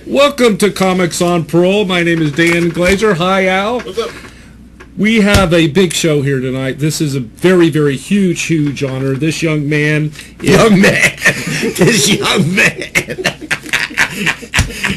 Welcome to Comics on Parole. My name is Dan Glazer. Hi, Al. What's up? We have a big show here tonight. This is a very, very huge honor. This young man... This young man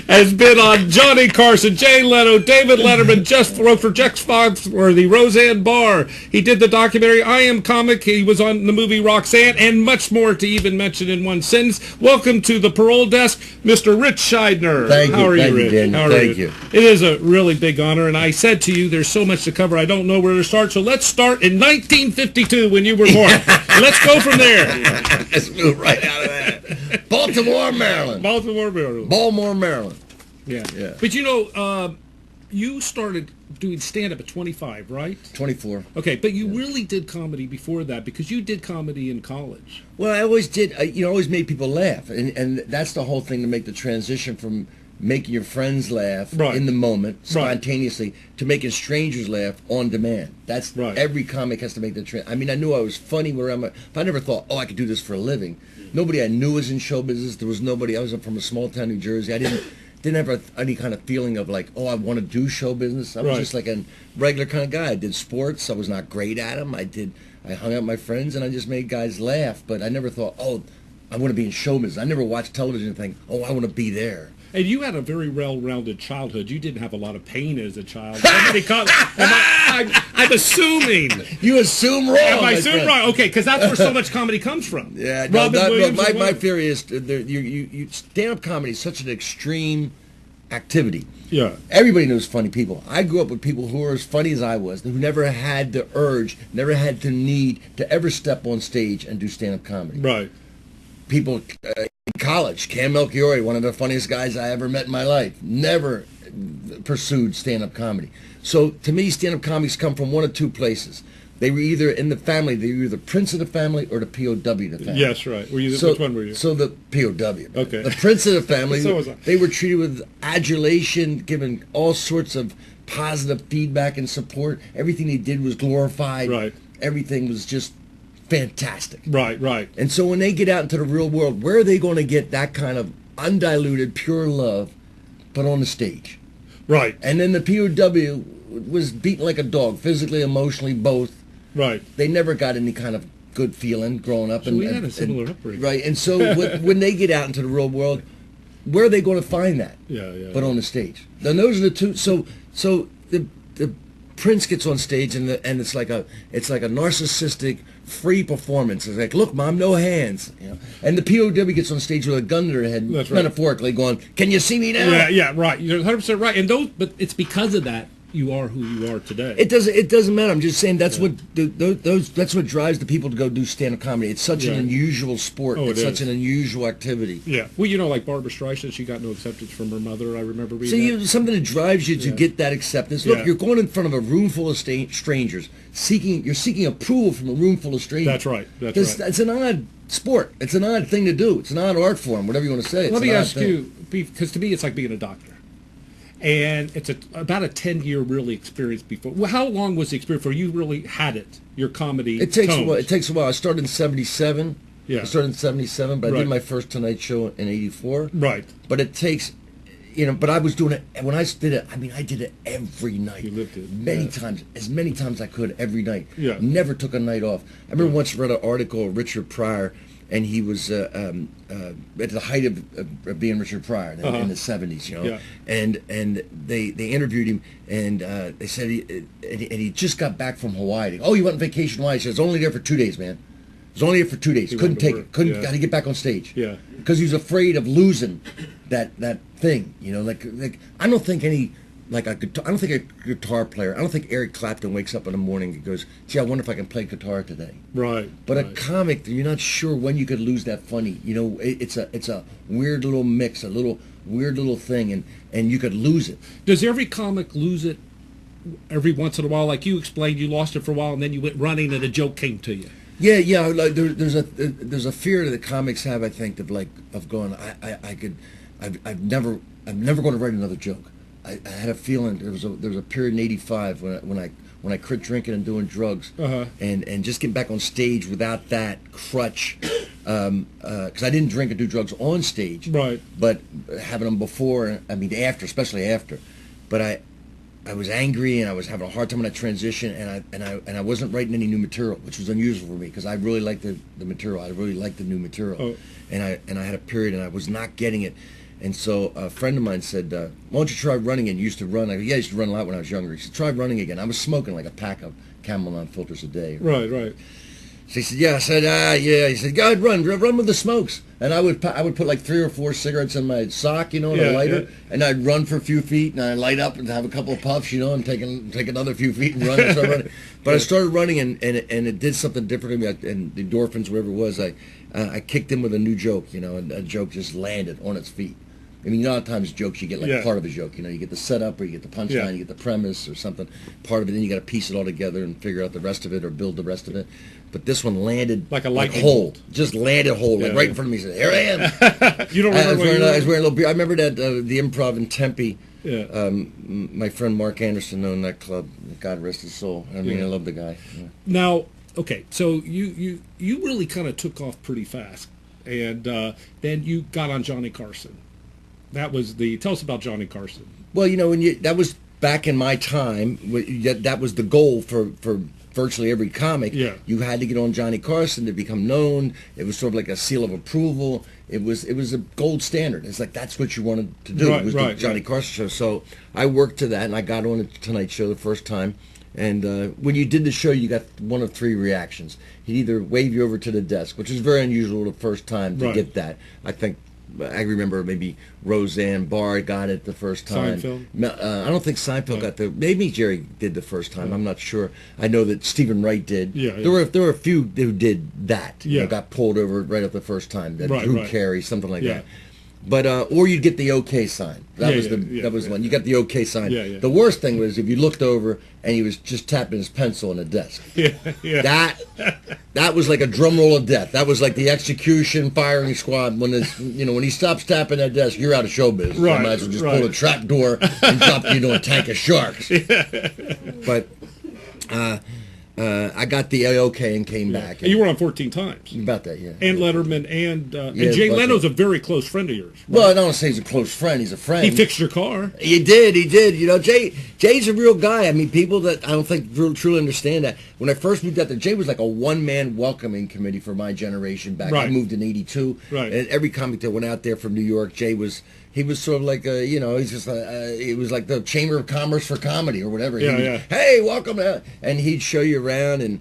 has been on Johnny Carson, Jay Leno, David Letterman, Jeff Foxworthy, Roseanne Barr. He did the documentary I Am Comic. He was on the movie Roxanne, and much more to even mention in one sentence. Welcome to the Parole Desk, Mr. Ritch Shydner. How are you, Rich? Thank you. It is a really big honor, and I said to you, there's so much to cover, I don't know where to start, so let's start in 1952 when you were born. Let's go from there. Let's move right out of that. Baltimore, Maryland. Baltimore, Maryland. Yeah. But you know, you started doing stand-up at 25, right? 24. Okay, but you really did comedy before that because you did comedy in college. Well, I always did. Always made people laugh, and that's the whole thing to make the transition from making your friends laugh in the moment, spontaneously, to making strangers laugh on demand. That's every comic has to make the transition. I mean, I knew I was funny but I never thought, I could do this for a living. Nobody I knew was in show business. There was nobody. I was from a small town, New Jersey. I didn't have any kind of feeling of like, I want to do show business. I was just like a regular kind of guy. I did sports. I was not great at them. I hung out with my friends, and I just made guys laugh. But I never thought, I want to be in show business. I never watched television and think, I want to be there. And you had a very well-rounded childhood. You didn't have a lot of pain as a child. I'm assuming. You assume wrong. I assume wrong. Okay, because that's where so much comedy comes from. Yeah, my theory is stand-up comedy is such an extreme activity. Yeah. Everybody knows funny people. I grew up with people who were as funny as I was, who never had the urge, never had the need to ever step on stage and do stand-up comedy. Right. People in college, Cam Melchiori, one of the funniest guys I ever met in my life, never pursued stand-up comedy. So to me, stand-up comics come from one of two places. They were either in the family, they were either Prince of the family or the POW of the family. Yes, right. Which one were you? So the POW. Okay. The Prince of the family, So was I. they were treated with adulation, given all sorts of positive feedback and support. Everything they did was glorified. Right. Everything was just fantastic. Right. And so when they get out into the real world, where are they going to get that kind of undiluted, pure love, but on the stage? Right. And then the POW was beaten like a dog, physically, emotionally, both. Right. They never got any kind of good feeling growing up. So we had a similar upbringing. Right. And so when they get out into the real world, where are they going to find that? Yeah. But on the stage. Then those are the two. So the Prince gets on stage and it's like a narcissistic free performance. It's like, look, Mom, no hands. And the POW gets on stage with a gun to their head, metaphorically going, can you see me now? Yeah, right. You're 100% right. And but it's because of that you are who you are today. It doesn't matter. I'm just saying that's what that's what drives the people to go do stand-up comedy. It's such an unusual sport. It's such an unusual activity. Yeah. Well, like Barbara Streisand, she got no acceptance from her mother. I remember reading that. Something that drives you to get that acceptance. Look, you're going in front of a room full of strangers, seeking approval from a room full of strangers. That's right. It's an odd sport. It's an odd thing to do. It's an odd art form, whatever you want to say. Let me ask you, because to me it's like being a doctor. And it's about a 10-year really experience before. Well, how long was the experience before you really had it, your comedy? It takes a while. It takes a while. I started in 77. Yeah. I started in 77, but I did my first Tonight Show in 84. Right. But it takes, but I was doing it, when I did it, I did it every night. You lived it. Many times, as many times I could every night. Yeah. Never took a night off. I remember once read an article of Richard Pryor, and he was at the height of being Richard Pryor in the 70s, and they interviewed him, and they said he just got back from Hawaii. Oh, you went on vacation in Hawaii? He said, I was only there for 2 days, man. I was only there for 2 days. Couldn't take it. Got to get back on stage. Yeah. Because he was afraid of losing that thing. Like I don't think any like I don't think a guitar player. I don't think Eric Clapton wakes up in the morning and goes, "Gee, I wonder if I can play guitar today." Right. But a comic, you're not sure when you could lose that funny. You know, it's a weird little mix, a little weird little thing, and you could lose it. Does every comic lose it every once in a while? Like you explained, you lost it for a while, and then you went running, and a joke came to you. Yeah. Like there's a fear that comes have, I think, of going. I've never going to write another joke. I had a feeling there was a period in '85 when I quit drinking and doing drugs, and just getting back on stage without that crutch, because I didn't drink and do drugs on stage, right? But having them before, I mean after, especially after, but I was angry and I was having a hard time on that transition, and I wasn't writing any new material, which was unusual for me because I really liked the material. I really liked the new material, and I had a period and I was not getting it. And so a friend of mine said, "Why don't you try running again? You used to run." I go, "Yeah, I used to run a lot when I was younger." He said, "Try running again." I was smoking like a pack of Camel non-filters a day. Right. So he said, "Yeah." I said, yeah." He said, "Go ahead, run with the smokes." And I would put like 3 or 4 cigarettes in my sock, and a lighter, and I'd run for a few feet, and I'd light up and have a couple of puffs, and take another few feet and run and start running. But I started running, and it did something different to me, and the endorphins, whatever it was, I kicked in with a new joke, and a joke just landed on its feet. I mean, a lot of times jokes you get like part of a joke. You get the setup, or you get the punchline, you get the premise, or something. Part of it, then you got to piece it all together and figure out the rest of it, or build the rest of it. But this one landed like a lightning bolt. Just landed whole, right in front of me. He said, "Here I am." You don't remember? I was wearing a little beard. I remember that the Improv in Tempe. Yeah. My friend Mark Anderson owned that club. God rest his soul. I mean, I love the guy. Yeah. Now, okay, so you really kind of took off pretty fast, and then you got on Johnny Carson. That was tell us about Johnny Carson. Well, that was back in my time. That was the goal for virtually every comic. Yeah. You had to get on Johnny Carson to become known. It was sort of like a seal of approval. It was a gold standard. It's like that's what you wanted to do. It was the Johnny Carson show. So I worked to that, and I got on the Tonight Show the first time. And when you did the show, you got one of 3 reactions. He'd either wave you over to the desk, which is very unusual the first time to get that. I remember maybe Roseanne Barr got it the first time. Seinfeld? I don't think Seinfeld got maybe Jerry did the first time. I'm not sure. I know that Stephen Wright did. Yeah. There were a few who did that. Yeah. Got pulled over right up the first time. That Drew Carey, something like that. But or you'd get the OK sign. That was the one. You got the OK sign. Yeah. The worst thing was if you looked over and he was just tapping his pencil on the desk. Yeah. That was like a drum roll of death. That was like the execution firing squad. When he stops tapping that desk, you're out of showbiz. Right. You might as well just pull a trap door and drop you into a tank of sharks. But I got the OK and came back. And you were on 14 times. About that, yeah. And Letterman and Jay Leno's a very close friend of yours. Right? Well, I don't want to say he's a close friend. He's a friend. He fixed your car. He did. Jay's a real guy. I mean, people that I don't think truly understand that. When I first moved out there, Jay was like a one-man welcoming committee for my generation back. I moved in '82. Right. And every comic that went out there from New York, Jay was... He was sort of like he's just it was like the Chamber of Commerce for comedy or whatever. Hey, welcome, and he'd show you around. And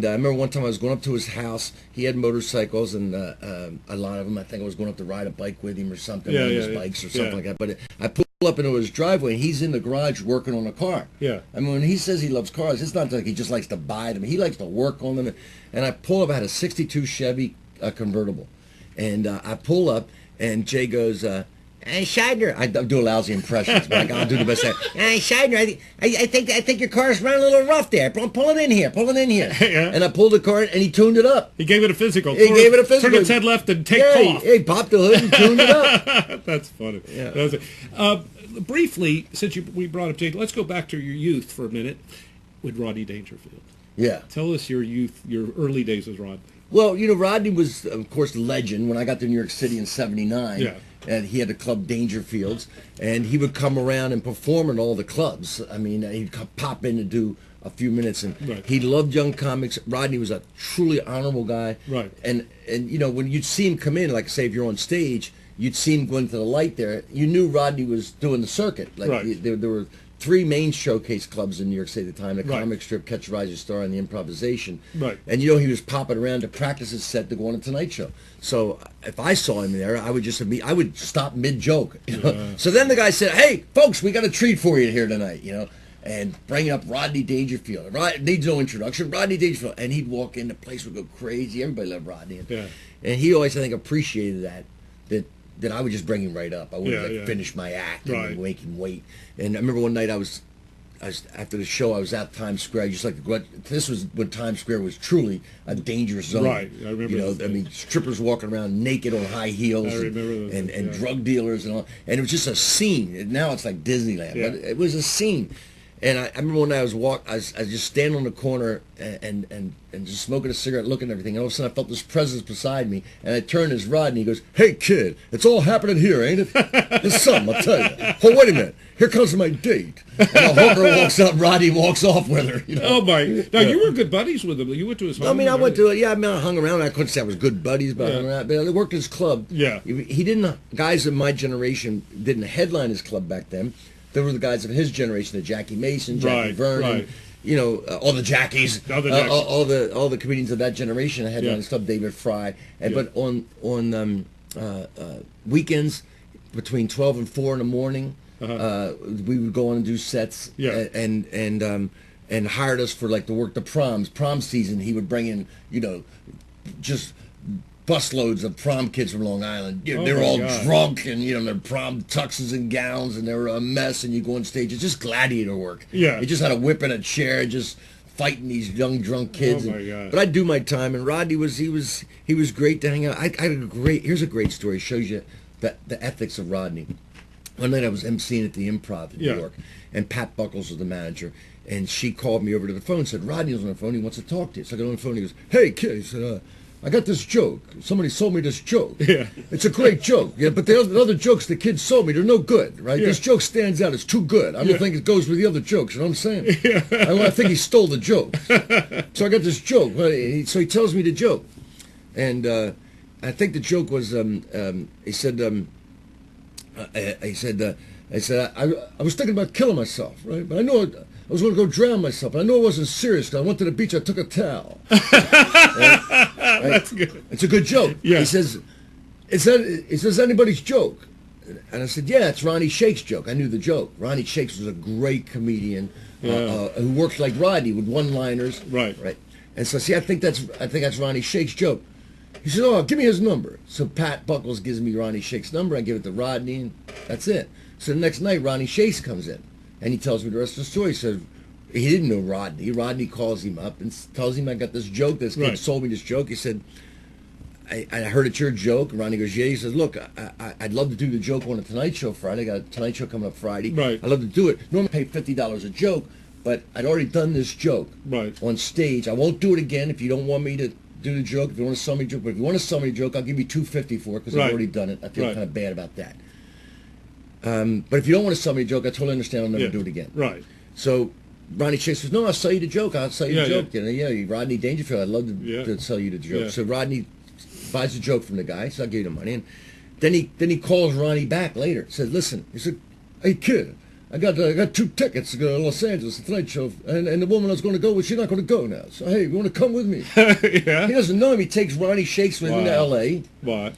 I remember one time I was going up to his house. He had motorcycles, and a lot of them. I think I was going up to ride a bike with him or something, one of his bikes or something like that. But I pull up into his driveway, and he's in the garage working on a car. Yeah. I mean, when he says he loves cars, it's not like he just likes to buy them. He likes to work on them. And I pull up. I had a '62 Chevy convertible, and I pull up, and Jay goes. Hey, Shydner, I do a lousy impressions, but I'll do the best. Hey, Shydner, I think your car's running a little rough there. Pull it in here. Yeah. And I pulled the car, and he tuned it up. He gave it a physical. Turn its head left and take off. He popped the hood and tuned it up. That's funny. Yeah. Briefly, since we brought up Jay, let's go back to your youth for a minute with Rodney Dangerfield. Yeah. Tell us your early days with Rodney. Well, Rodney was, of course, a legend. When I got to New York City in '79, and he had the club Dangerfields, and he would come around and perform in all the clubs. I mean, he'd pop in to do a few minutes, and he loved young comics. Rodney was a truly honorable guy. Right. And when you'd see him come in, like say if you're on stage, you'd see him go into the light there. You knew Rodney was doing the circuit. Like there three main showcase clubs in New York City at the time: the Right. Comic Strip, Catch a Rising Star, and the Improvisation. Right. And you know, he was popping around to practice his set to go on a Tonight Show. So if I saw him there, I would stop mid joke. You know? So then the guy said, "Hey, folks, we got a treat for you here tonight." You know. And bringing up Rodney Dangerfield. Needs no introduction. Rodney Dangerfield. And he'd walk in, the place would go crazy. Everybody loved Rodney. And he always, I think, appreciated that I would just bring him right up. I wouldn't finish my act and make him wait. And I remember one night I was after the show, I was at Times Square. I just like to go out. This was when Times Square was truly a dangerous zone. Right, I remember. You know, I mean, strippers walking around naked on high heels. I remember those, and drug dealers and all. And it was just a scene. Now it's like Disneyland, but it was a scene. And I remember one night I was just standing on the corner and just smoking a cigarette, looking at everything. And all of a sudden I felt this presence beside me. And I turned to Rodney. He goes, "Hey, kid, it's all happening here, ain't it? There's something, I'll tell you. Oh, wait a minute. Here comes my date." And a hooker walks up. Rodney walks off with her. You know? Oh, my. Now, you were good buddies with him. You went to his home. I mean, I hung around. I couldn't say I was good buddies, but I hung around. But I worked at his club. Yeah. He didn't, guys of my generation didn't headline his club back then. There were the guys of his generation, the Jackie Mason, Jackie Vernon, you know, all the Jackies, all the comedians of that generation had on stuff. David Fry, but on weekends between 12 and 4 in the morning, we would go on and do sets, and hired us for like to work the prom season. He would bring in, you know, just busloads of prom kids from Long Island. You know, they were all drunk and, you know, their prom tuxes and gowns, and they were a mess, and you go on stage. It's just gladiator work. Yeah. You just had a whip and a chair, just fighting these young drunk kids. Oh, my God. But I'd do my time, and Rodney was great to hang out. I had here's a great story. It shows you the ethics of Rodney. One night I was emceeing at the Improv in New York, and Pat Buckles was the manager, and she called me over to the phone and said, "Rodney was on the phone, he wants to talk to you." So I got on the phone, and he goes, "Hey, kid," he said, "I got this joke. Somebody sold me this joke. Yeah. It's a great joke. Yeah, but the other jokes the kids sold me, they're no good, right? Yeah. This joke stands out. It's too good. I don't think it goes with the other jokes. You know what I'm saying? Yeah. I think he stole the joke. So I got this joke. So he tells me the joke. And I think the joke was, he said, I was thinking about killing myself, right? But I know I was going to go drown myself. I know it wasn't serious. I went to the beach. I took a towel. That's good. It's a good joke. Yeah. He says, "Is anybody's joke?" And I said, "Yeah, it's Ronnie Shake's joke." I knew the joke. Ronnie Shakes was a great comedian who worked like Rodney with one-liners. Right. And so, I think that's Ronnie Shake's joke. He said, "Oh, give me his number." So Pat Buckles gives me Ronnie Shake's number. I give it to Rodney, and that's it. So the next night, Ronnie Shakes comes in, and he tells me the rest of the story. He said, he didn't know Rodney. Rodney calls him up and tells him, "I got this joke. This kid sold me this joke." He said, I heard it's your joke. And Rodney goes, "Yeah." He says, "Look, I'd love to do the joke on a Tonight Show Friday. I got a Tonight Show coming up Friday. Right. I'd love to do it. Normally I pay $50 a joke, but I'd already done this joke on stage. I won't do it again if you don't want me to do the joke. If you want to sell me a joke, but if you want to sell me a joke, I'll give you $250 for it because I've already done it. I feel kind of bad about that. But if you don't want to sell me a joke, I totally understand. I'll never do it again." Right. So Ronnie Chase says, "No, I'll sell you the joke. I'll sell you the joke." You know, Rodney Dangerfield, I'd love to sell you the joke. Yeah. So Rodney buys the joke from the guy, so I'll give you the money. And then he calls Ronnie back later. Said, "Listen," he said, "Hey kid, I got 2 tickets to go to Los Angeles, the Tonight Show, and the woman I was going to go with, she's not going to go now. So hey, you want to come with me?" Yeah. He doesn't know him. He takes Ronnie Shakes with him to L.A. What?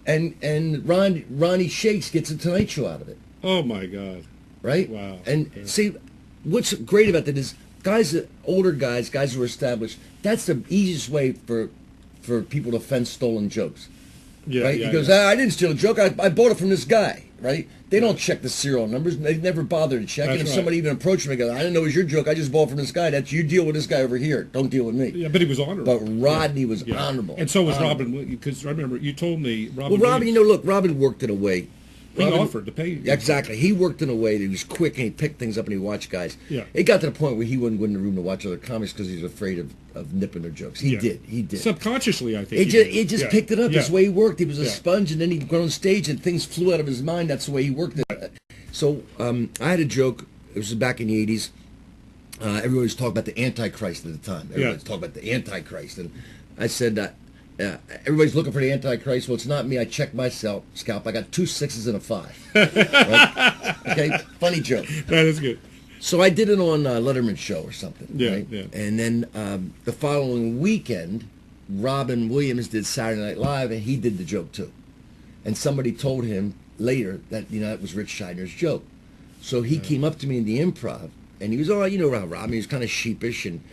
And Ronnie Shakes gets a Tonight Show out of it. Oh my God! Right? Wow. And see, what's great about that is older guys who are established. That's the easiest way for people to fence stolen jokes. Yeah. Right? He goes, "I didn't steal a joke. I bought it from this guy." Right? They don't check the serial numbers. They never bother to check. And if somebody even approached me and goes, "I didn't know it was your joke. I just bought it from this guy." That's, you deal with this guy over here. Don't deal with me. Yeah, but he was honorable. But Rodney was honorable. And so was Robin, because I remember you told me Robin. Well, Robin, look, Robin worked in a way. He offered to pay you. Exactly. He worked in a way that he was quick and he picked things up and he watched guys. Yeah. It got to the point where he wouldn't go in the room to watch other comics because he was afraid of nipping their jokes. He did. Subconsciously, I think. He just picked it up. That's the way he worked. He was a sponge, and then he'd go on stage and things flew out of his mind. That's the way he worked it. So I had a joke. It was back in the 80s. Everybody was talking about the Antichrist at the time. Everybody was talking about the Antichrist. And I said, everybody's looking for the Antichrist. Well, it's not me. I checked my scalp. I got 2 6s and a 5. Right? Okay, funny joke. That is good. So I did it on Letterman's show or something. Yeah, right? yeah. And then the following weekend, Robin Williams did Saturday Night Live, and he did the joke too. And somebody told him later that that was Ritch Shydner's joke. So he came up to me in the improv, and he was all right. You know, Robin, he was kind of sheepish, and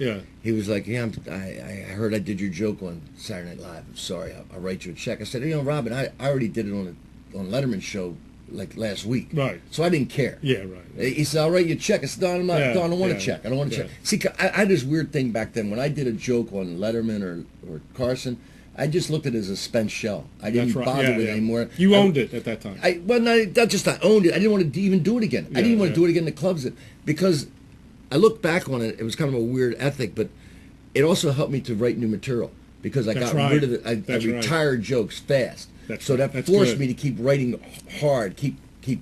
he was like, "Yeah, I heard I did your joke on Saturday Night Live. I'm sorry. I'll write you a check." I said, Robin, I already did it on Letterman's show like last week. Right. So I didn't care. Yeah, right. He said, "I'll write you a check." I said, "No, I'm not. I don't want a check. I don't want a check." See, I had this weird thing back then when I did a joke on Letterman or Carson. I just looked at it as a spent shell. I didn't bother with it anymore. You owned it at that time. Not just I owned it. I didn't want to even do it again. I didn't want to do it again in the clubs because I look back on it. It was kind of a weird ethic, but it also helped me to write new material because I got rid of it. I retired jokes fast. That forced me to keep writing hard, keep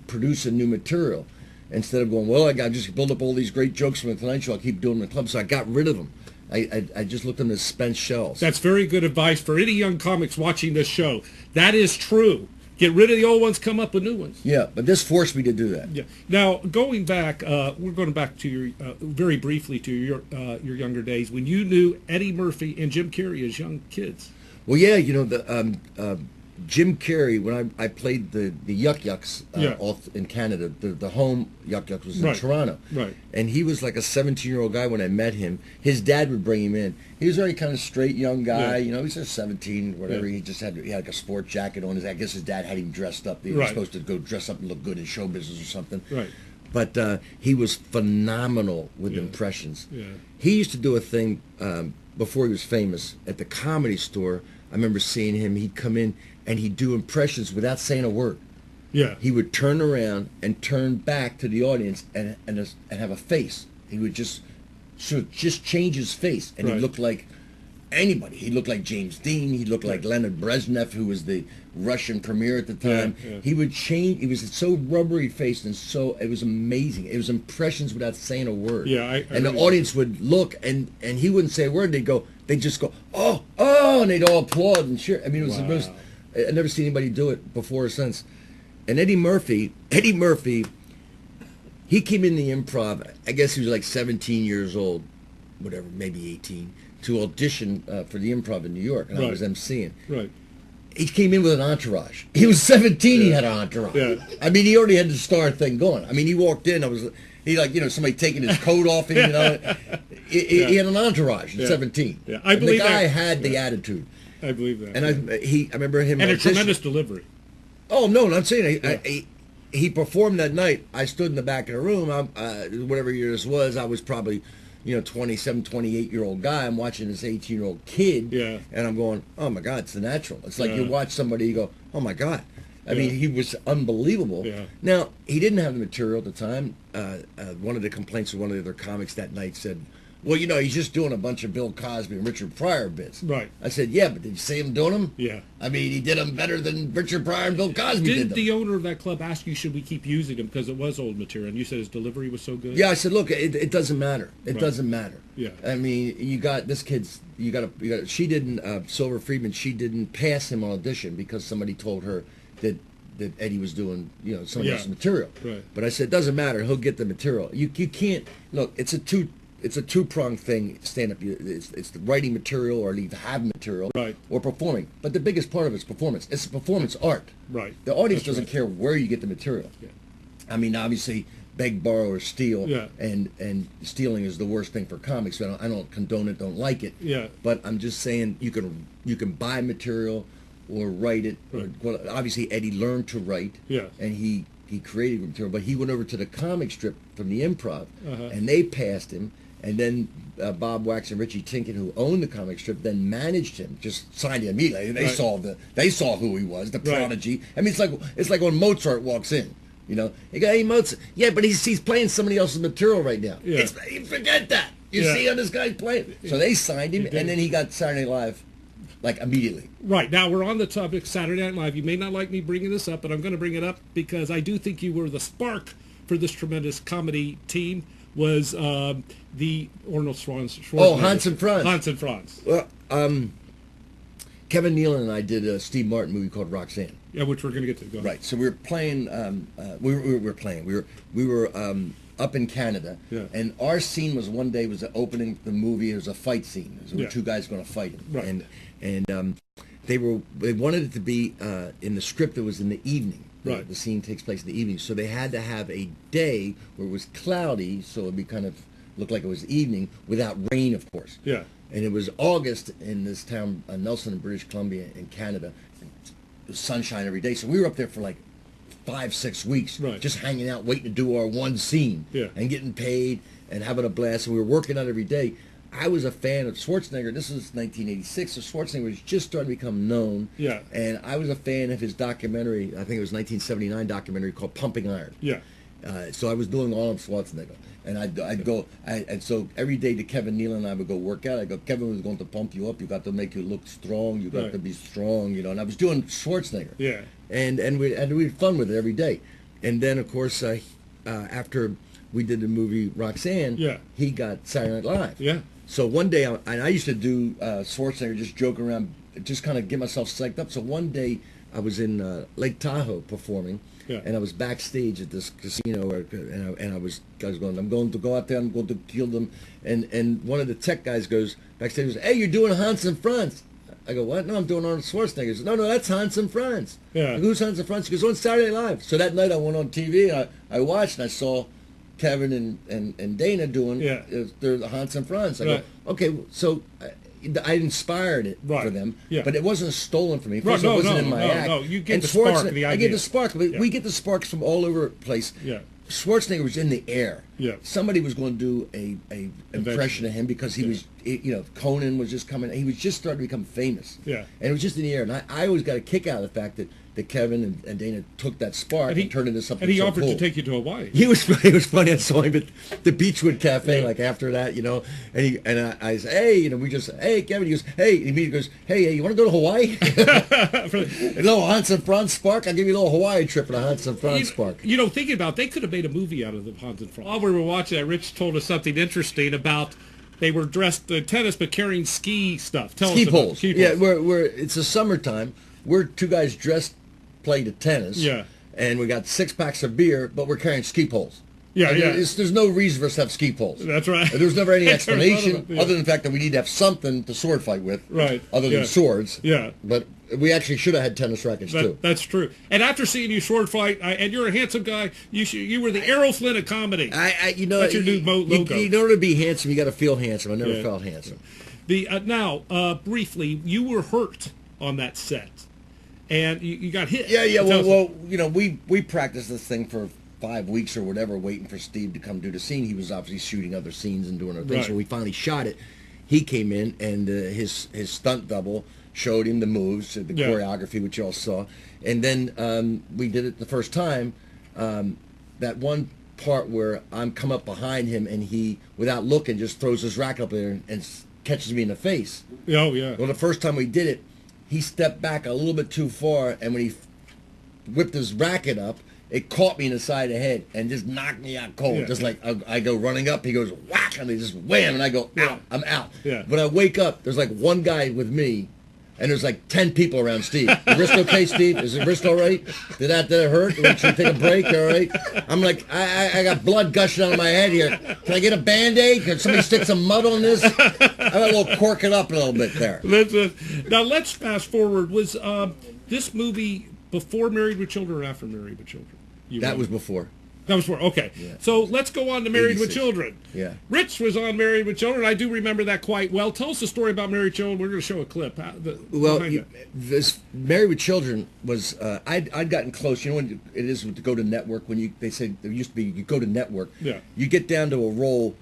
producing new material instead of going, well, I got to just build up all these great jokes from the Tonight Show. I'll keep doing them in the club. So I got rid of them. I just looked at them as spent shells. That's very good advice for any young comics watching this show. That is true. Get rid of the old ones, come up with new ones. Yeah, but this forced me to do that. Yeah. Now, going back, we're going back to your very briefly to your younger days when you knew Eddie Murphy and Jim Carrey as young kids. Well, yeah, the Jim Carrey, when I played the Yuck Yucks in Canada, the home Yuck Yucks was in Toronto. Right. And he was like a 17-year-old guy when I met him. His dad would bring him in. He was a very kind of straight young guy. Yeah. He's just 17, whatever. Yeah. He had like a sport jacket on. I guess his dad had him dressed up. He was supposed to go dress up and look good in show business or something. Right. But he was phenomenal with impressions. Yeah. He used to do a thing before he was famous at the Comedy Store. I remember seeing him. He'd come in and he'd do impressions without saying a word. Yeah. He would turn around and turn back to the audience and have a face. He would just change his face, and he looked like anybody. He looked like James Dean. He looked like Leonid Brezhnev, who was the Russian premier at the time. Yeah, yeah. He would change. He was so rubbery faced, and it was amazing. It was impressions without saying a word. Yeah, and the audience would look, and he wouldn't say a word. They'd just go, oh, and they'd all applaud and cheer. I mean, it was the most. I've never seen anybody do it before or since. And Eddie Murphy, he came in the improv. I guess he was like 17 years old, whatever, maybe 18, to audition for the improv in New York, and I was emceeing. Right. He came in with an entourage. He was 17. He had an entourage. Yeah. I mean, he already had the star thing going. I mean, he walked in. Somebody taking his coat off him. He had an entourage at 17. Yeah, I believe the guy had the attitude. I believe that. And I remember him. And a tremendous delivery. Oh, no, I'm saying he performed that night. I stood in the back of the room. Whatever year this was, I was probably, 27, 28-year-old guy. I'm watching this 18-year-old kid. Yeah. And I'm going, oh, my God, it's the natural. It's like you watch somebody, you go, oh, my God. I mean, he was unbelievable. Yeah. Now, he didn't have the material at the time. One of the complaints of one of the other comics that night said, well, he's just doing a bunch of Bill Cosby and Richard Pryor bits. Right. I said, yeah, but did you see him doing them? Yeah. I mean, he did them better than Richard Pryor and Bill Cosby did them. Did the owner of that club ask you, should we keep using him because it was old material? And you said his delivery was so good? Yeah, I said, look, it doesn't matter. It doesn't matter. Yeah. I mean, she didn't, Silver Friedman, she didn't pass him on audition because somebody told her that Eddie was doing, somebody else's material. Right. But I said, it doesn't matter. He'll get the material. You can't, look, it's a two-pronged thing, stand-up. It's the writing material or either have material or performing. But the biggest part of it's performance. It's performance art. Right. The audience doesn't care where you get the material. Yeah. I mean, obviously, beg, borrow, or steal. Yeah. And stealing is the worst thing for comics. So I don't condone it, don't like it. Yeah. But I'm just saying you can buy material or write it. Right. Well, obviously, Eddie learned to write. Yeah. And he created material. But he went over to the comic strip from the improv, and they passed him. And then Bob Wax and Richie Tinkin, who owned the comic strip, then managed him. Just signed him immediately. They saw who he was, the prodigy. I mean, it's like when Mozart walks in. You go, hey Mozart, yeah, but he's playing somebody else's material right now. Yeah. Forget that. You see how this guy's playing. So they signed him, and then he got Saturday Night Live, like immediately. Right now we're on the topic Saturday Night Live. You may not like me bringing this up, but I'm going to bring it up because I do think you were the spark for this tremendous comedy team. Was the Arnold Schwarzenegger. Oh, Hans and Franz. Hans and Franz. Well, Kevin Nealon and I did a Steve Martin movie called Roxanne. Yeah, which we're going to get to. Go ahead. Right. So we were playing. We were up in Canada, and our scene was one day was the opening the movie. It was a fight scene. There were two guys going to fight him, right. and they wanted it to be in the script. It was in the evening. Right. The scene takes place in the evening, so they had to have a day where it was cloudy, so it'd be kind of looked like it was evening without rain, of course. Yeah. And it was August in this town, Nelson in British Columbia in Canada. It was sunshine every day, so we were up there for like 5-6 weeks, just hanging out, waiting to do our one scene, and getting paid and having a blast. And we were working out every day. I was a fan of Schwarzenegger. This was 1986, so Schwarzenegger was just starting to become known. Yeah. And I was a fan of his documentary. I think it was 1979 documentary called Pumping Iron. Yeah. So I was doing all of Schwarzenegger. And I'd go, and so every day to Kevin Nealon and I would go work out. I go, Kevin was going to pump you up. You got to make you look strong. You got to be strong, you know. And I was doing Schwarzenegger. Yeah. And we had fun with it every day. And then, of course, after we did the movie Roxanne, he got Saturday Night Live. Yeah. So one day, and I used to do Schwarzenegger, just joke around, just kind of get myself psyched up. So one day, I was in Lake Tahoe performing. Yeah. And I was backstage at this casino, and I was going, I'm going to go out there, I'm going to kill them. And one of the tech guys goes backstage, goes, hey, you're doing Hans and Franz. I go, what? No, I'm doing Arnold Schwarzenegger. He says, no, that's Hans and Franz. Yeah. Go, who's Hans and Franz? He goes, on Saturday Night Live. So that night I went on TV, and I watched, and I saw Kevin and Dana doing the Hans and Franz. I go, okay, so I inspired it for them, but it wasn't stolen from me. First, it wasn't in my act. No, you get the spark, the idea. I get the spark. We get the sparks from all over the place. Yeah. Schwarzenegger was in the air. Yeah. Somebody was going to do a impression of him because he was, you know, Conan was just coming. He was just starting to become famous. Yeah. And it was just in the air. And I always got a kick out of the fact that Kevin and Dana took that spark and turned it into something. And he so offered cool. to take you to Hawaii. He was funny. I saw him at the Beachwood Cafe like after that, you know. And I said, hey, you know, hey, Kevin. He goes, hey. And he goes, hey, you want to go to Hawaii? A little Hans and Franz spark. I'll give you a little Hawaii trip and a Hans and Franz spark. You know, thinking about it, they could have made a movie out of the Hans and Franz. While we were watching that, Rich told us something interesting about. They were dressed in tennis, but carrying ski stuff. Ski poles. Yeah, we're it's the summertime. We're two guys dressed. Played at tennis, and we got 6 packs of beer, but we're carrying ski poles. Yeah, there's no reason for us to have ski poles. That's right. There's never any explanation other than the fact that we need to have something to sword fight with, other than swords. Yeah. But we actually should have had tennis rackets too. That's true. And after seeing you sword fight, and you're a handsome guy, you were the Errol Flynn of comedy. You know, that's your new logo. In order to be handsome, you got to feel handsome. I never felt handsome. Now, briefly, you were hurt on that set. And you got hit. Yeah. Well, you know, we practiced this thing for 5 weeks or whatever, waiting for Steve to come do the scene. He was obviously shooting other scenes and doing other things. So we finally shot it. He came in, and his stunt double showed him the moves, the choreography, which you all saw. And then we did it the first time. That one part where I'm come up behind him, and he, without looking, just throws his racket up there and catches me in the face. Oh, yeah. Well, the first time we did it, he stepped back a little bit too far, and when he whipped his racket up, it caught me in the side of the head and just knocked me out cold. Just like I go running up, he goes whack, and they just wham, and I go out. I'm out. Yeah. When I wake up, there's like one guy with me, and there's like 10 people around Steve. Is the wrist okay, Steve? Is the wrist all right? Did it hurt? Should we take a break? All right. I'm like, I got blood gushing out of my head here. Can I get a Band-Aid? Can somebody stick some mud on this? I got a little cork it up a little bit there. Now let's fast forward. Was this movie before Married with Children or after Married with Children? That was before. That was before. Okay. Yeah. So let's go on to Married 86. With Children. Yeah. Ritch was on Married with Children. I do remember that quite well. Tell us the story about Married with Children. We're going to show a clip. This Married with Children was I'd gotten close. You know when it is to go to network, when they say there used to be you go to network. Yeah. You get down to a role.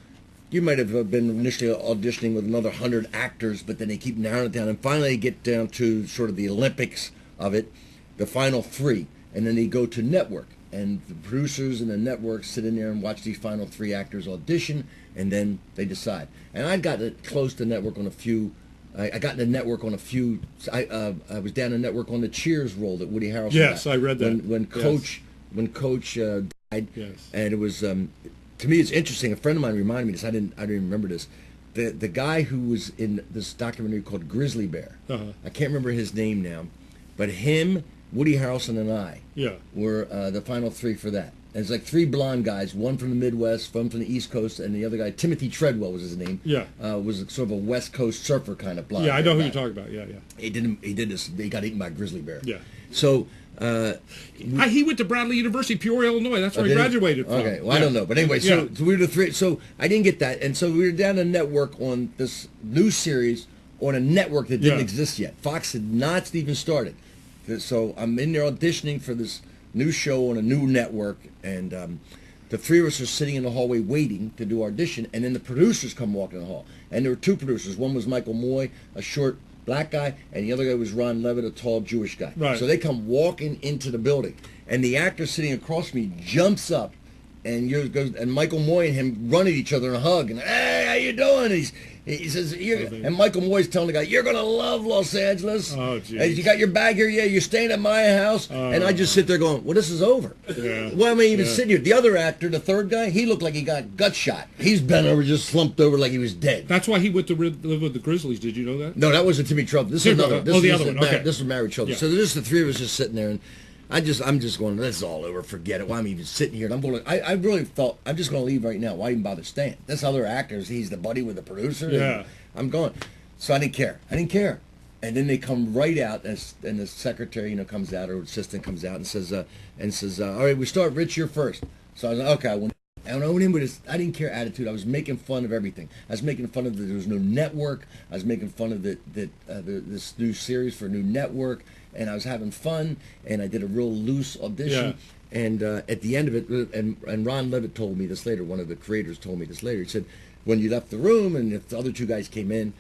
You might have been initially auditioning with another 100 actors, but then they keep narrowing it down, and finally they get down to sort of the Olympics of it, the final 3, and then they go to network. And the producers and the network sit in there and watch these final 3 actors audition, and then they decide. And I got close to network on a few. I got in the network on a few. I was down in network on the Cheers role that Woody Harrelson. Yes, got. I read that. When Coach died. Yes. And it was to me it's interesting. A friend of mine reminded me this. I didn't remember this. the guy who was in this documentary called Grizzly Bear. I can't remember his name now, but him, Woody Harrelson, and I were the final three for that. And it's like three blonde guys, one from the Midwest, one from the East Coast, and the other guy, Timothy Treadwell was his name. Was sort of a West Coast surfer kind of blonde. Yeah, I know who you're talking about. Yeah. He did this. He got eaten by a grizzly bear. Yeah. So. He went to Bradley University, Peoria, Illinois. That's where he graduated from. Okay, well, I don't know. But anyway, so we were the three. So I didn't get that. And so we were down a network on this new series on a network that didn't exist yet. Fox had not even started. So I'm in there auditioning for this new show on a new network. And the three of us are sitting in the hallway waiting to do audition. And then the producers come walking in the hall. And there were two producers. One was Michael Moy, a short black guy, and the other guy was Ron Levitt, a tall Jewish guy. Right. So they come walking into the building, and the actor sitting across from me jumps up, and goes, and Michael Moy and him run at each other and hug, and hey, how you doing? And he says, and Michael Moy's telling the guy, you're gonna love Los Angeles. Oh, geez. Hey, you got your bag here? Yeah, you're staying at my house. And I just sit there going, well, this is over. Yeah. Why am I even sitting here? The other actor, the third guy, he looked like he got gut shot. He's bent over, just slumped over like he was dead. That's why he went to live with the Grizzlies. Did you know that? No, that wasn't Timmy Trouble. This is another. The other one. Okay. This was Married Children. Yeah. So there's the three of us just sitting there, and I'm just going, this is all over. Forget it. Why am I even sitting here? And I'm going. I really felt I'm just going to leave right now. Why even bother staying? This other actor, he's the buddy with the producer. Yeah. I'm going. So I didn't care. And then they come right out, and the secretary, comes out, or assistant comes out and says, all right, we start. Rich, you're first. So I was like, okay. And I went in with this, I didn't care attitude. I was making fun of everything. I was making fun of there was no network. I was making fun of this new series for a new network, and I was having fun. And I did a real loose audition. Yeah. And at the end of it, and Ron Levitt told me this later. One of the creators told me this later. He said, when you left the room, and if the other two guys came in,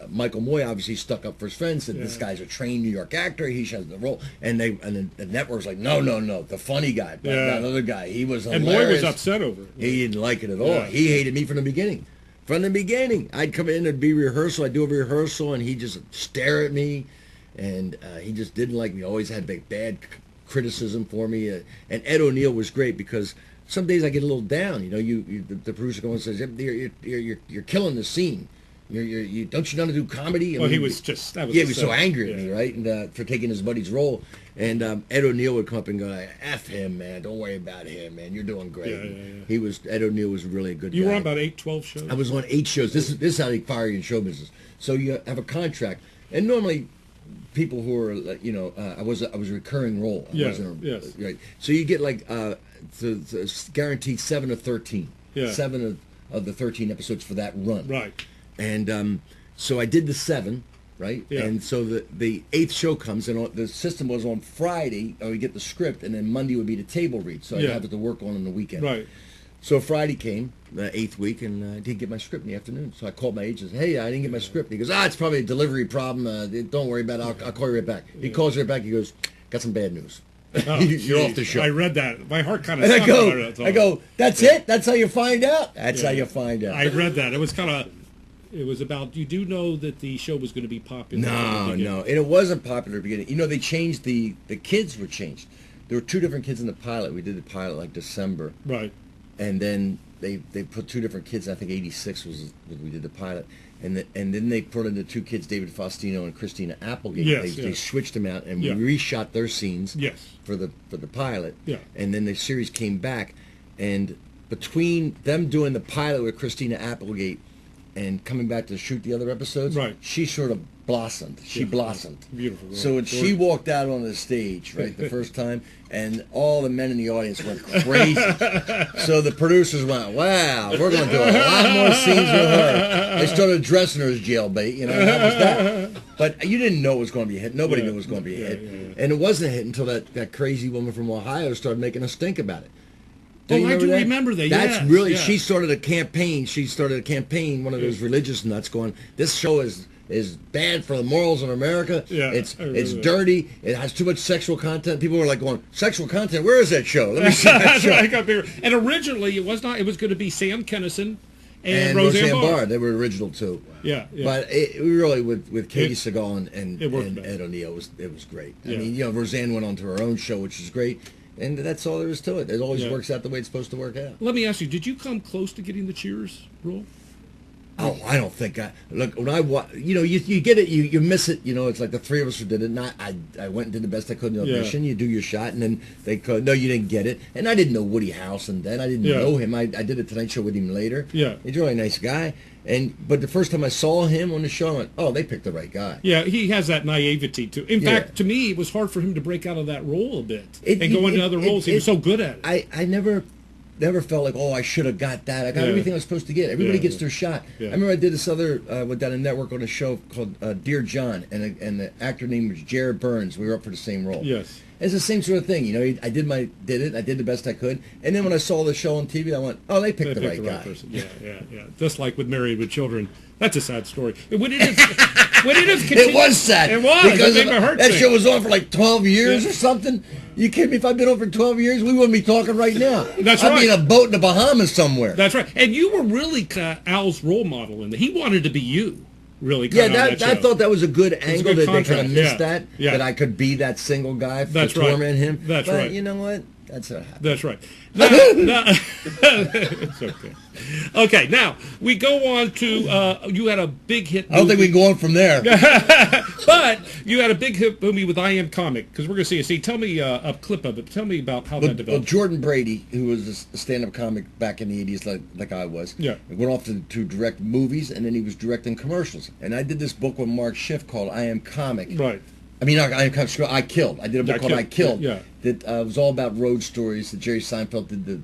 Michael Moy obviously stuck up for his friend, said this guy's a trained New York actor, he has the role, and the network's like, no, the funny guy, that other guy, he was hilarious. And Moy was upset over it. He didn't like it at all. He hated me from the beginning. I'd come in, it'd be rehearsal, I'd do a rehearsal, and he'd just stare at me, and he just didn't like me. Always had bad criticism for me. And Ed O'Neill was great because some days I get a little down. The producer goes and says, you're killing the scene. You don't you know how to do comedy? He was just he was so angry at me, right? And for taking his buddy's role. And Ed O'Neill would come up and go, F him, man. Don't worry about him, man. You're doing great. Ed O'Neill was really a good guy. You were on about 8, 12 shows? I was on 8 shows. This is how they fire you in show business. So you have a contract. And normally people who are, I was a recurring role. Yes. Right. So you get guaranteed 7 of 13. Yeah. 7 of the 13 episodes for that run. Right. And so I did the 7, right? Yeah. And so the 8th show comes, and the system was on Friday, we get the script, and then Monday would be the table read, so I'd have it to work on the weekend. Right. So Friday came, the 8th week, and I didn't get my script in the afternoon. So I called my agent and said, hey, I didn't get my script. He goes, it's probably a delivery problem. Don't worry about it. I'll call you right back. He calls right back. He goes, got some bad news. Oh, you're off the show. I read that. My heart kind of sunk. I go, that's it? That's how you find out? That's how you find out. I read that. It was kind of... It was about, you do know that the show was going to be popular. No. And it wasn't popular at the beginning. They changed, the kids were changed. There were 2 different kids in the pilot. We did the pilot like December. Right. And then they put 2 different kids. I think 86 was when we did the pilot. And then they put in the 2 kids, David Faustino and Christina Applegate. Yes, they switched them out, and we reshot their scenes for the pilot. Yeah. And then the series came back. And between them doing the pilot with Christina Applegate and coming back to shoot the other episodes, she sort of blossomed. She blossomed. Beautiful. So when she walked out on the stage, the first time, and all the men in the audience went crazy. So the producers went, wow, we're going to do a lot more scenes with her. They started dressing her as jailbait, that was that. But you didn't know it was going to be a hit. Nobody knew it was going to be a hit. And it wasn't a hit until that crazy woman from Ohio started making a stink about it. I do remember that. That's really, she started a campaign. One of those religious nuts going, this show is bad for the morals of America. Yeah, it's dirty. It has too much sexual content. People were like going, sexual content? Where is that show? Let me see that show. And originally it was not. It was going to be Sam Kinison and Roseanne Barr. They were original too. Yeah. But it really with Katie Sagal and Ed O'Neill, it was great. I mean, Roseanne went on to her own show, which is great. And that's all there is to it. It always works out the way it's supposed to work out. Let me ask you, did you come close to getting the Cheers role? Oh, I don't think look, when you get it, you miss it, it's like the three of us who did it, and I went and did the best I could in the audition. You do your shot, and then they could, no, you didn't get it, and I didn't know Woody Harrelson then, I didn't know him, I did a Tonight Show with him later. He's a really nice guy, but the first time I saw him on the show, I went, oh, they picked the right guy. Yeah, he has that naivety too. In fact, to me, it was hard for him to break out of that role a bit and go into other roles. He was so good at it. I never felt like, oh, I should have got that. I got everything I was supposed to get. Everybody gets their shot. I remember I did this other, went down a network on a show called Dear John, and the actor name was Jared Burns. We were up for the same role. Yes. It's the same sort of thing. I did it. I did the best I could. And then when I saw the show on TV, I went, oh, they picked the right guy. Person. Yeah. Just like with Married with Children. That's a sad story. When it it was sad. It was. Because that show was on for like 12 years or something. You kidding me? If I'd been on for 12 years, we wouldn't be talking right now. That's right. I'd be in a boat in the Bahamas somewhere. That's right. And you were really Al's role model in that. He wanted to be you. Really, I thought that was a good angle that they kind of missed that I could be that single guy to torment him. That's right. You know what? That's what happened. That's right. It's okay. Okay, now we go on to you had a big hit movie. I don't think we can go on from there. But you had a big hit movie with I Am Comic, because we're going to see. Tell me a clip of it. Tell me about how that developed. Well, Jordan Brady, who was a stand-up comic back in the 80s like I was, went off to direct movies, and then he was directing commercials. And I did this book with Mark Schiff called I Am Comic. Right. I mean, I Killed. I did a book called I Killed. That was all about road stories. That Jerry Seinfeld did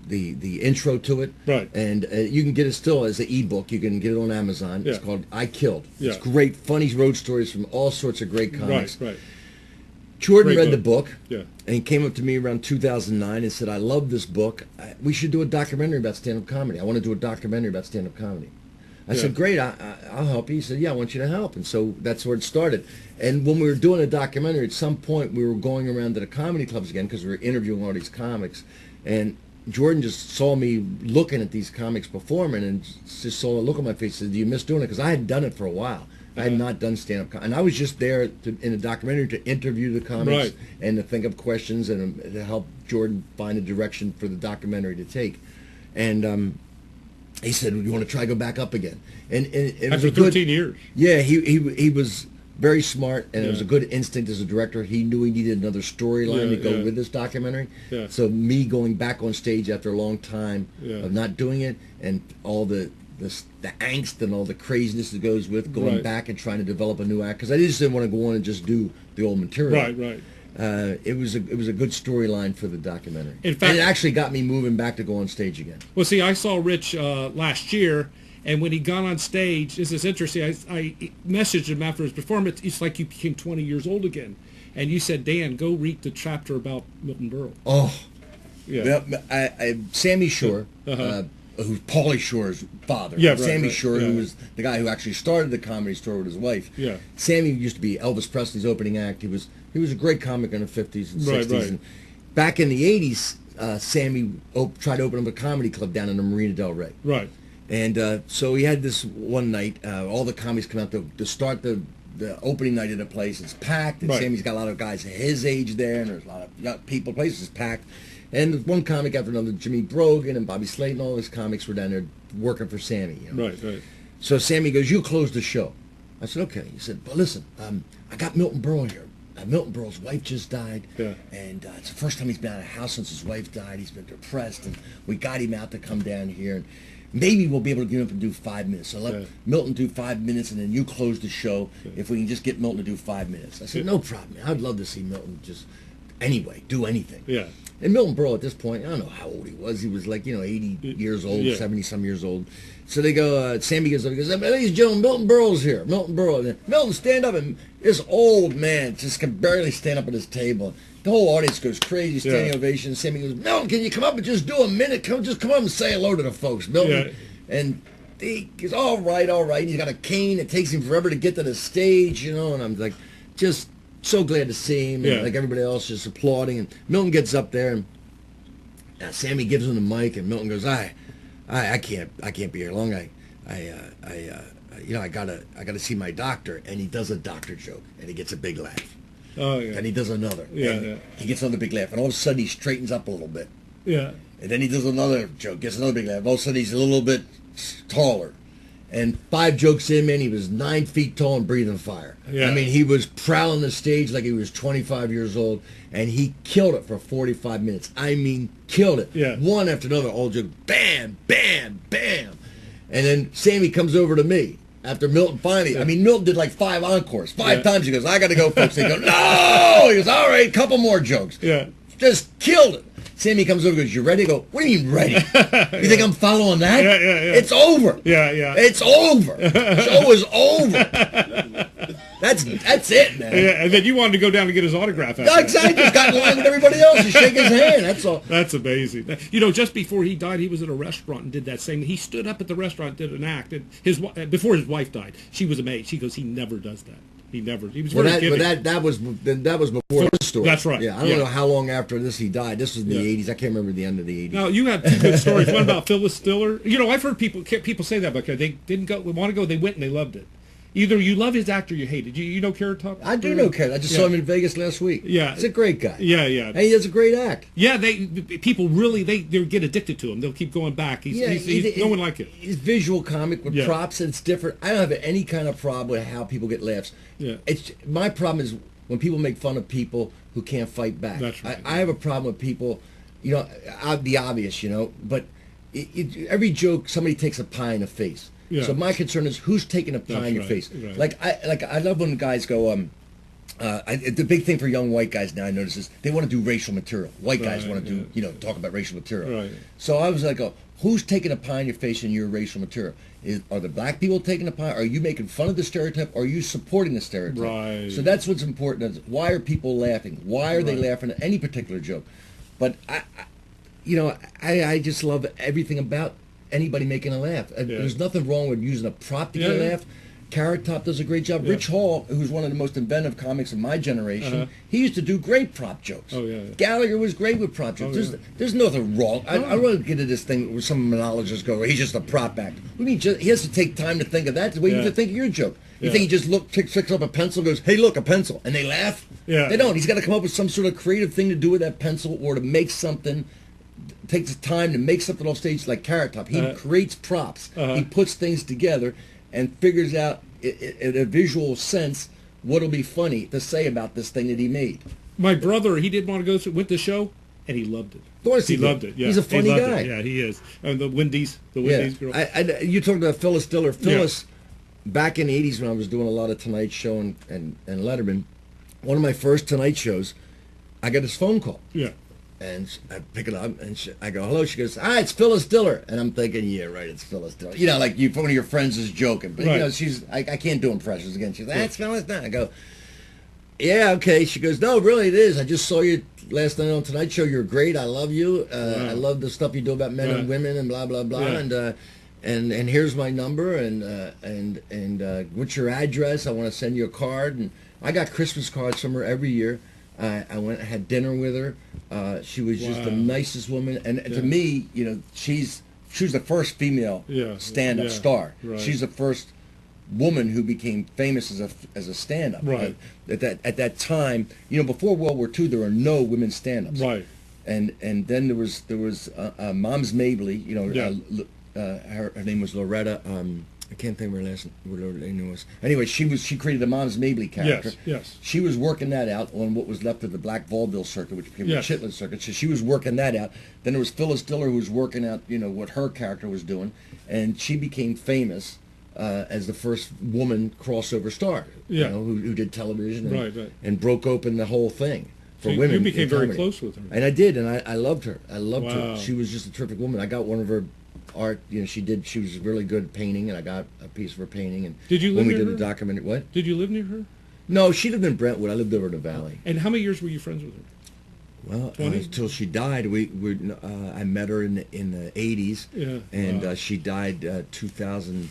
the intro to it. Right. And you can get it still as an ebook. You can get it on Amazon. It's called I Killed. It's great, funny road stories from all sorts of great comics. Right. Jordan read the book. And he came up to me around 2009 and said, I love this book. We should do a documentary about stand-up comedy. I want to do a documentary about stand-up comedy. I said, great, I'll help you. He said, I want you to help. And so that's where it started. And when we were doing a documentary, at some point we were going around to the comedy clubs again because we were interviewing all these comics. And Jordan just saw me looking at these comics performing and just saw a look on my face and said, do you miss doing it? Because I had done it for a while. I had not done stand-up. And I was just there in the documentary to interview the comics and to think of questions and to help Jordan find a direction for the documentary to take. And he said, "You want to try go back up again?" And it after was 13 years. Yeah, he was very smart, and it was a good instinct as a director. He knew he needed another storyline to go with this documentary. So me going back on stage after a long time of not doing it, and all the angst and all the craziness that goes with going back and trying to develop a new act, because I just didn't want to go on and just do the old material. Right. It was a good storyline for the documentary. In fact, and it actually got me moving back to go on stage again. Well, see, I saw Ritch last year, and when he got on stage, this is interesting. I messaged him after his performance. It's like you became 20 years old again. And you said, Dan, go read the chapter about Milton Berle. Oh, yeah. Sammy Shore, who's Pauly Shore's father. Sammy Shore, who was the guy who actually started the Comedy Store with his wife. Sammy used to be Elvis Presley's opening act. He was a great comic in the 50s and 60s. And back in the 80s, Sammy tried to open up a comedy club down in the Marina del Rey. Right. And so he had this one night, all the comics come out to start the opening night of the place. It's packed, and Sammy's got a lot of guys his age there, and there's a lot of young people. The place is packed. And one comic after another, Jimmy Brogan and Bobby Slayton, all his comics were down there working for Sammy. Right. So Sammy goes, you close the show. I said, okay. He said, but listen, I got Milton Berle here. Milton Berle's wife just died, and it's the first time he's been out of the house since his wife died. He's been depressed, and we got him out to come down here, and maybe we'll be able to get him up and do 5 minutes. So let Milton do 5 minutes, and then you close the show if we can just get Milton to do 5 minutes. I said, no problem. I'd love to see Milton just anyway, do anything. And Milton Berle at this point, I don't know how old he was. He was like, 80 years old, 70-some years old. So they go, Sammy goes up, he goes, ladies and gentlemen, Milton Berle's here. Milton Berle. And Milton, stand up. And this old man just can barely stand up at his table. The whole audience goes crazy, standing ovation. Sammy goes, Milton, can you come up and just do a minute? Just come up and say hello to the folks, Milton. And he goes, all right. And he's got a cane. It takes him forever to get to the stage, and I'm like, just so glad to see him. And like everybody else just applauding. And Milton gets up there, and Sammy gives him the mic, and Milton goes, I can't be here long. I gotta see my doctor. And he does a doctor joke, and he gets a big laugh. And he does another. He gets another big laugh, and all of a sudden he straightens up a little bit. And then he does another joke, gets another big laugh. All of a sudden, he's a little bit taller. And 5 jokes in, man, he was 9 feet tall and breathing fire. Yeah. I mean, he was prowling the stage like he was 25 years old, and he killed it for 45 minutes. I mean, killed it. Yeah. One after another, all jokes, bam, bam, bam. And then Sammy comes over to me after Milton finally. I mean, Milton did like 5 encores. 5 times he goes, I got to go, folks. They go, no! He goes, all right, couple more jokes. Yeah. Just killed it. Sammy comes over and goes, you ready? I go, what do you mean ready? You think I'm following that? Yeah. It's over. Yeah. It's over. Show is over. That's it, man. Yeah, and then you wanted to go down and get his autograph. No, exactly. Just got in line with everybody else and shake his hand. That's all. That's amazing. You know, just before he died, he was at a restaurant and did that same. He stood up at the restaurant, did an act, and before his wife died, she was amazed. She goes, he never does that. He was very giving. But that was before this story. That's right. Yeah, I don't know how long after this he died. This was in the 80s. I can't remember the end of the 80s. Now, you have 2 good stories. One about Phyllis Diller. You know, I've heard people say that, but they didn't want to go. They went and they loved it. Either you love his act or you hate it. You know Carrot Top? I do know Carrot. I just saw him in Vegas last week. Yeah. He's a great guy. Yeah. And he does a great act. Yeah, people really, they get addicted to him. They'll keep going back. He's no one like it. He's visual comic with props, and it's different. I don't have any kind of problem with how people get laughs. Yeah. My problem is when people make fun of people who can't fight back. That's right. I have a problem with people, you know, the obvious, you know, but every joke, somebody takes a pie in the face. Yeah. So my concern is who's taking a pie in your face. Right. I love when guys go. The big thing for young white guys now I notice is they want to do racial material. White guys want to do talk about racial material. Right. So I was like, who's taking a pie in your face in your racial material? Are the black people taking a pie? Are you making fun of the stereotype? Or are you supporting the stereotype? Right. So that's what's important. Is why are people laughing? Why are they laughing at any particular joke? But I just love everything about anybody making a laugh. There's nothing wrong with using a prop to get a laugh. Carrot Top does a great job. Rich Hall, who's one of the most inventive comics of my generation, he used to do great prop jokes. Gallagher was great with prop jokes. There's nothing wrong. I don't want to get into this thing where some monologists go, he's just a prop act. I mean, he has to take time to think of that the way you have to think of your joke. You think he just picks up a pencil, goes, hey, look, a pencil, and they laugh? They don't. He's got to come up with some sort of creative thing to do with that pencil or to make something. Takes time to make something off stage like Carrot Top. He creates props. He puts things together and figures out in a visual sense what'll be funny to say about this thing that he made. My brother, he did want to go went to the show, and he loved it. Of course he loved it. Yeah. He's a funny guy. Yeah, he is. And the Wendy's girl. You talked about Phyllis Diller. Phyllis, back in the 80s when I was doing a lot of Tonight Show and Letterman, one of my first Tonight shows, I got this phone call. Yeah. And I pick it up, and I go, hello. She goes, it's Phyllis Diller. And I'm thinking, yeah, right, it's Phyllis Diller. You know, like one of your friends is joking. But, you know, I can't do impressions again. She's like, it's Phyllis Diller. I go, yeah, okay. She goes, no, really, it is. I just saw you last night on Tonight Show. You're great. I love you. I love the stuff you do about men and women and blah, blah, blah. And here's my number. And what's your address? I want to send you a card. And I got Christmas cards from her every year. I went and had dinner with her. She was just the nicest woman, and to me, you know, she was the first female stand-up star. Right. She's the first woman who became famous as a stand-up. Right. At that time, you know, before World War II, there were no women stand-ups. Right. And then there was Moms Mabley. You know, her name was Loretta. I can't think of what her name was. Anyway, she created the Moms Mabley character. Yes. She was working that out on what was left of the Black Vaudeville circuit, which became the Chitlin circuit. So she was working that out. Then there was Phyllis Diller, who was working out, you know, what her character was doing, and she became famous as the first woman crossover star. You know, who did television and broke open the whole thing for women. You became very close with her, and I did, and I loved her. I loved her. She was just a terrific woman. I got one of her art, you know, she was really good at painting, and I got a piece of her painting. And did you live when near we did her? the documentary, what? Did you live near her? No, she lived in Brentwood. I lived over in the valley. And how many years were you friends with her? Well, until she died. I met her in the 80s. Yeah. And she died 2000.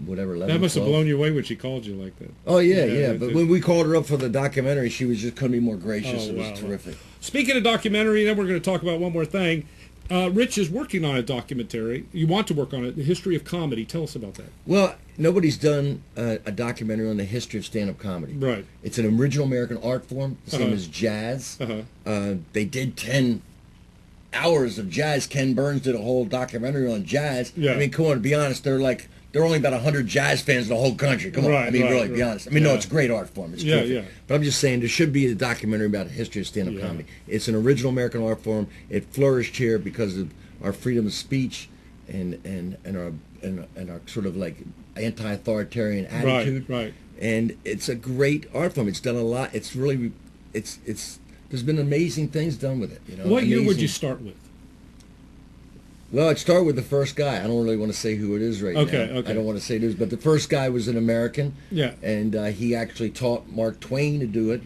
Whatever, 11, that must 12. have blown you away when she called you like that. Oh, yeah. But when we called her up for the documentary, she was just couldn't be more gracious. It was terrific. Speaking of documentary, then we're going to talk about one more thing. Rich is working on a documentary. You want to work on it, the history of comedy. Tell us about that. Well, nobody's done a documentary on the history of stand-up comedy. Right. It's an original American art form, the same as jazz. They did 10 hours of jazz. Ken Burns did a whole documentary on jazz. Yeah. I mean, come on, to be honest, there are only about 100 jazz fans in the whole country. Come on, Right, I mean, right, really, right. be honest. I mean, no, it's a great art form. It's Yeah, terrific. yeah. But I'm just saying there should be a documentary about the history of stand-up comedy. It's an original American art form. It flourished here because of our freedom of speech and our sort of like anti-authoritarian attitude. Right. And it's a great art form. It's done a lot. It's really, it's there's been amazing things done with it. You know. What year would you start with? Well, I'd start with the first guy. I don't really want to say who it is right now. Okay. I don't want to say this, but the first guy was an American. Yeah. And he actually taught Mark Twain to do it.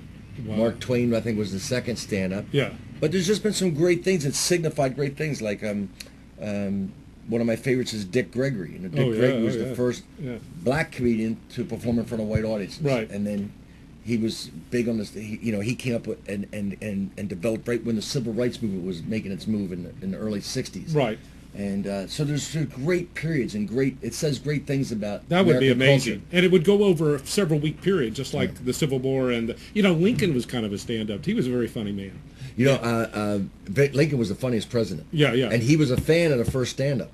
Wow. Mark Twain, I think, was the second stand-up. Yeah. But there's just been some great things that signified great things, like one of my favorites is Dick Gregory. You know, Dick Gregory was the first black comedian to perform in front of white audiences. Right. And then he was big on this. He came up with and developed right when the civil rights movement was making its move in the early '60s. Right. And so there's great periods and it says great things about that would be American amazing, culture. and it would go over a several week period, just like the Civil War and Lincoln was kind of a stand-up. He was a very funny man. Lincoln was the funniest president. Yeah. And he was a fan of the first stand-up.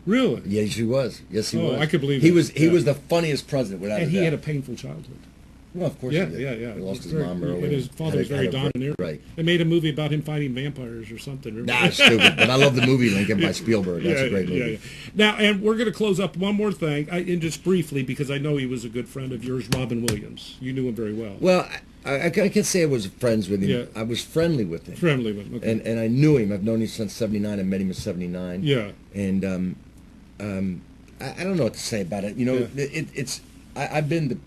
Really? Yes, he was. Yes, he was. I could believe he that. was. He was the funniest president without a doubt. And he had a painful childhood. Well, of course. Yeah. He lost his mom early. And his father was very domineering. Right. They made a movie about him fighting vampires or something. Nah, it's stupid. But I love the movie Lincoln by Spielberg. That's a great movie. Yeah. Now, and we're going to close up one more thing, and just briefly, because I know he was a good friend of yours, Robin Williams. You knew him very well. Well, I can't say I was friends with him. Yeah. I was friendly with him. Friendly with him. Okay. And I knew him. I've known him since '79. I met him in '79. Yeah. And I don't know what to say about it. You know, I've been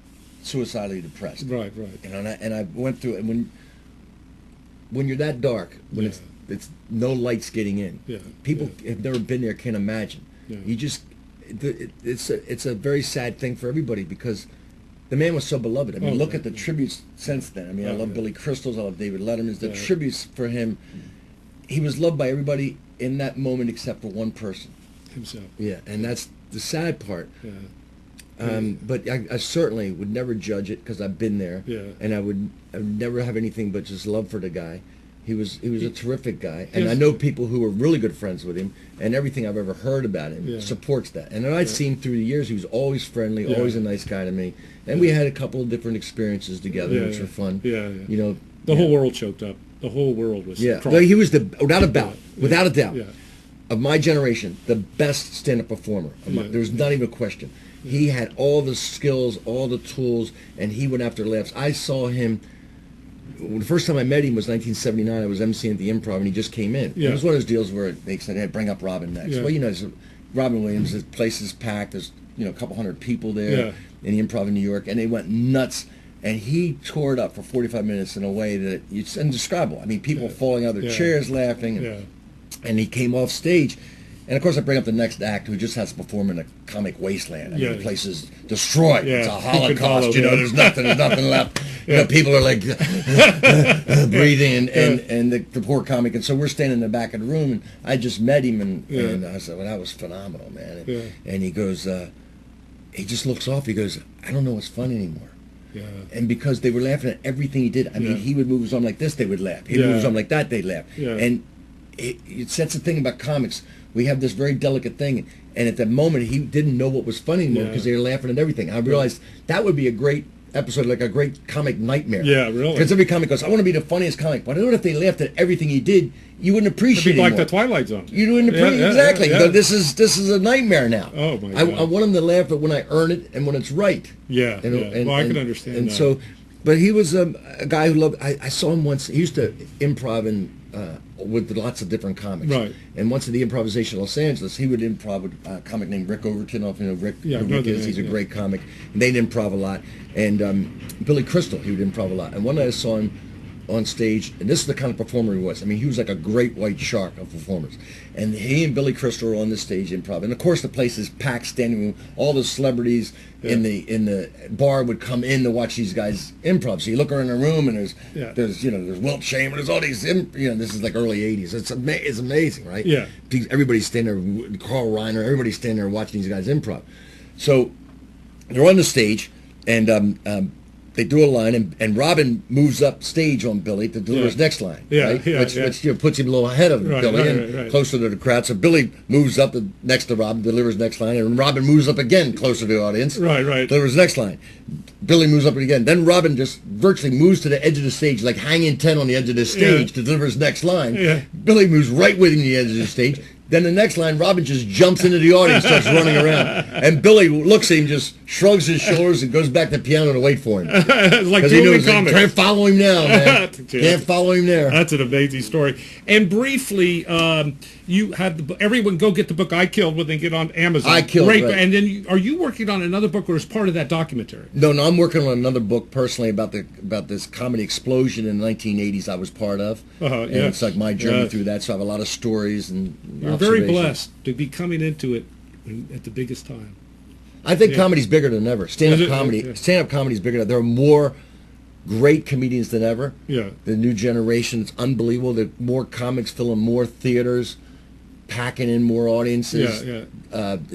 suicidally depressed. Right. You know, and I went through it. And when you're that dark, when it's no lights getting in, people have never been there can't imagine. Yeah. You just it's a very sad thing for everybody because the man was so beloved. I mean, look at the tributes since then. I mean, I love Billy Crystal's, I love David Letterman's. The tributes for him, he was loved by everybody in that moment except for one person. Himself. Yeah, and that's the sad part. Yeah. But I certainly would never judge it because I've been there. Yeah. And I would never have anything but just love for the guy. He was a terrific guy, and I know people who were really good friends with him, and everything I've ever heard about him supports that. And then I'd seen through the years, he was always friendly, always a nice guy to me. And we had a couple of different experiences together, which were fun. Yeah. You know, the whole world choked up. The whole world was. Yeah. Well, he was without a doubt, Yeah. of my generation, the best stand-up performer. There's not even a question. He had all the skills, all the tools, and he went after laughs. I saw him. The first time I met him was 1979. I was emceeing at the Improv, and he just came in. Yeah. It was one of those deals where they said, "Hey, bring up Robin next." Yeah. Well, you know, Robin Williams. The place is packed. There's a couple hundred people there in the Improv in New York, and they went nuts. And he tore it up for 45 minutes in a way that it's indescribable. I mean, people falling out of their chairs laughing. And he came off stage. And, of course, I bring up the next act who just has to perform in a comic wasteland. I mean, the place is destroyed. Yeah. It's a holocaust. There's nothing left. You know, people are like breathing and the poor comic. And so we're standing in the back of the room, and I just met him, and I said, well, that was phenomenal, man. And he goes, he just looks off. He goes, I don't know what's funny anymore. Yeah. And because they were laughing at everything he did. I mean, he would move his arm like this, they would laugh. He'd move his arm like that, they'd laugh. Yeah. And that's the thing about comics. We have this very delicate thing, and at that moment, he didn't know what was funny anymore because they were laughing at everything. I realized that would be a great episode, like a great comic nightmare. Yeah, really. Because every comic goes, I want to be the funniest comic. But I know if they laughed at everything he did, you wouldn't appreciate it like the Twilight Zone. You wouldn't appreciate exactly. Yeah. You go, this is a nightmare now. Oh, my God. I want him to laugh at when I earn it and when it's right. Yeah, And, well, I can understand and that. So, but he was a guy who loved. I saw him once. He used to improv with lots of different comics. Right. And once at the Improvisation Los Angeles, he would improv with a comic named Rick Overton. I don't know if you know Rick. Yeah, who Rick is. He's a great comic. And they'd improv a lot. And Billy Crystal, he would improv a lot. And one night I saw him on stage, and this is the kind of performer he was. I mean, he was like a great white shark of performers. And he and Billy Crystal were on the stage improv. And of course, the place is packed, standing room. All the celebrities in the bar would come in to watch these guys improv. So you look around the room, and there's Wilt Chamberlain, there's all these this is like early '80s. It's amazing, right? Yeah. Everybody's standing there. Carl Reiner, everybody's standing there watching these guys improv. So they're on the stage, and they do a line, and Robin moves up stage on Billy to deliver his next line, right? Which puts him a little ahead of Billy and closer to the crowd. So Billy moves up next to Robin, delivers next line, and Robin moves up again closer to the audience, delivers next line. Billy moves up again. Then Robin just virtually moves to the edge of the stage, like hanging 10 on the edge of the stage to deliver his next line. Billy moves right with him to the edge of the stage. Then the next line, Robin just jumps into the audience, starts running around. And Billy looks at him, just shrugs his shoulders, and goes back to the piano to wait for him. It's like doing comics. Can't follow him now, man. Can't follow him there. That's an amazing story. And briefly, you had everyone go get the book I Killed when they get on Amazon. I Killed, right. And then are you working on another book, or as part of that documentary? No, I'm working on another book personally about this comedy explosion in the 1980s I was part of. And it's like my journey through that. So I have a lot of stories and You're very blessed to be coming into it at the biggest time. I think comedy's bigger than ever. Stand-up comedy is bigger than ever. There are more great comedians than ever. The new generation, it's unbelievable. There are more comics filling more theaters, packing in more audiences.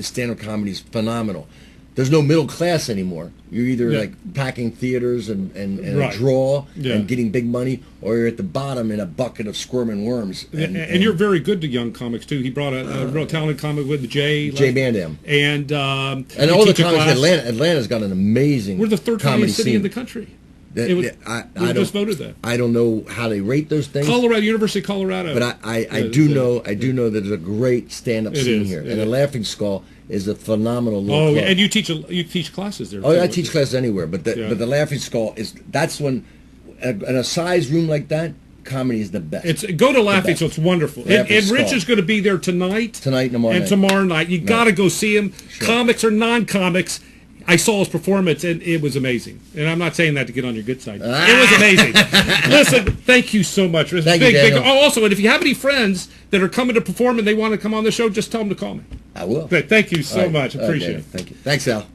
Stand-up comedy is phenomenal. There's no middle class anymore. You're either like packing theaters and a draw and getting big money, or you're at the bottom in a bucket of squirming worms. And you're very good to young comics too. He brought a real talented comic with Jay Bandam, and all the comics in Atlanta. Atlanta's got an amazing. We're the third funniest city in the country. I just voted that. I don't know how they rate those things. University of Colorado. But I do know that there's a great stand-up scene here, and the Laughing Skull is a phenomenal little club. And you teach classes there. I teach classes anywhere, but the Laughing Skull that's when in a size room like that, comedy is the best. Go to Laughing, so it's wonderful. And Ritch is going to be there tonight and tomorrow night. You got to go see him. Sure. Comics or non-comics. I saw his performance, and it was amazing. And I'm not saying that to get on your good side. It was amazing. Listen, thank you so much. Thank you, Daniel. Also, and if you have any friends that are coming to perform and they want to come on the show, just tell them to call me. I will. Thank you so much. Appreciate it. Thank you. Thanks, Al.